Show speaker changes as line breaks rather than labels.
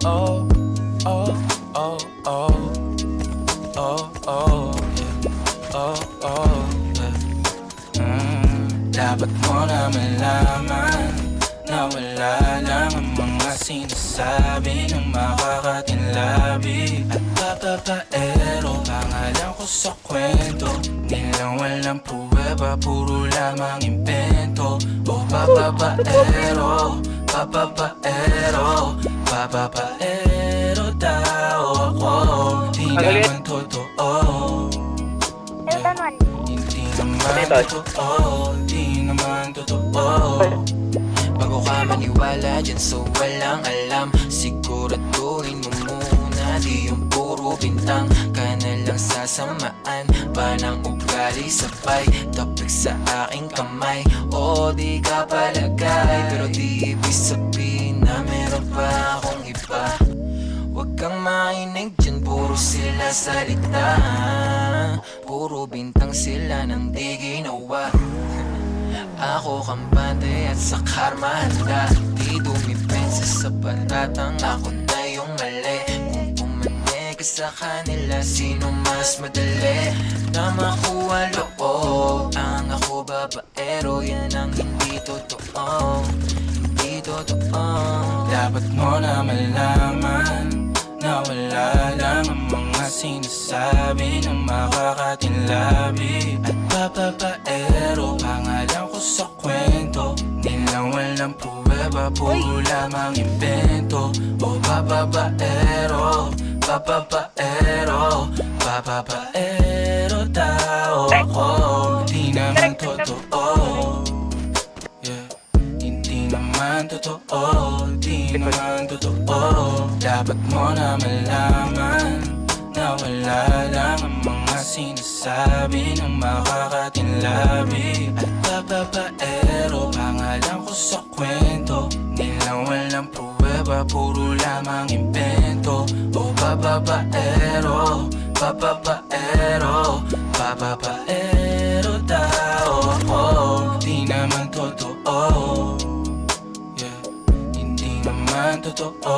oh, oh, oh, oh, oh, oh, yeah. Oh, oh, yeah. Dapat mo na malaman na wala lang ang mga sinasabi ng makakatinlabi at papapaero. Pangalan ko sa kwento, nilang walang pruweba, puro lamang impento. O papapaero, papapaero, papapaero daw ako. Di naman totoo, hindi naman totoo, di naman totoo. Bago ka maniwala dyan so walang alam, siguraduhin mo muna di yung puro bintang ka na lang sasamaan pa ng ugali sabay tapik sa aking kamay. O di ka palagay pero di ibig sabihin na meron pa akong iba. Huwag kang mainig dyan, puro sila salita, puro bintang sila nang di ginawa. Ako kampante at sa karma handa, di dumipensa sa batatang ako na yung mali. Kung pumane ka sa kanila, sino mas madali na makuha loob? Ang ako babaero, yan ang hindi totoo, hindi totoo. Dapat mo na malaman na wala lang ang mga sinasabi ng makakatinlabi at papapaero. Pangalan ko sa kwento, nilang walang pruweba, puro lamang invento. O papapaero, papapaero, papapaero daw ako. Di naman totoo, yeah. Hindi naman totoo, di naman totoo. Dapat mo na malaman na wala lang ang mga sinasabi ng makakatinlabi at papapaero. Pangalan ko sa kwento, nilang walang pruweba, puro lamang invento. O papapaero, papapaero, papapaero daw ako. Di naman totoo, yeah. Hindi naman totoo,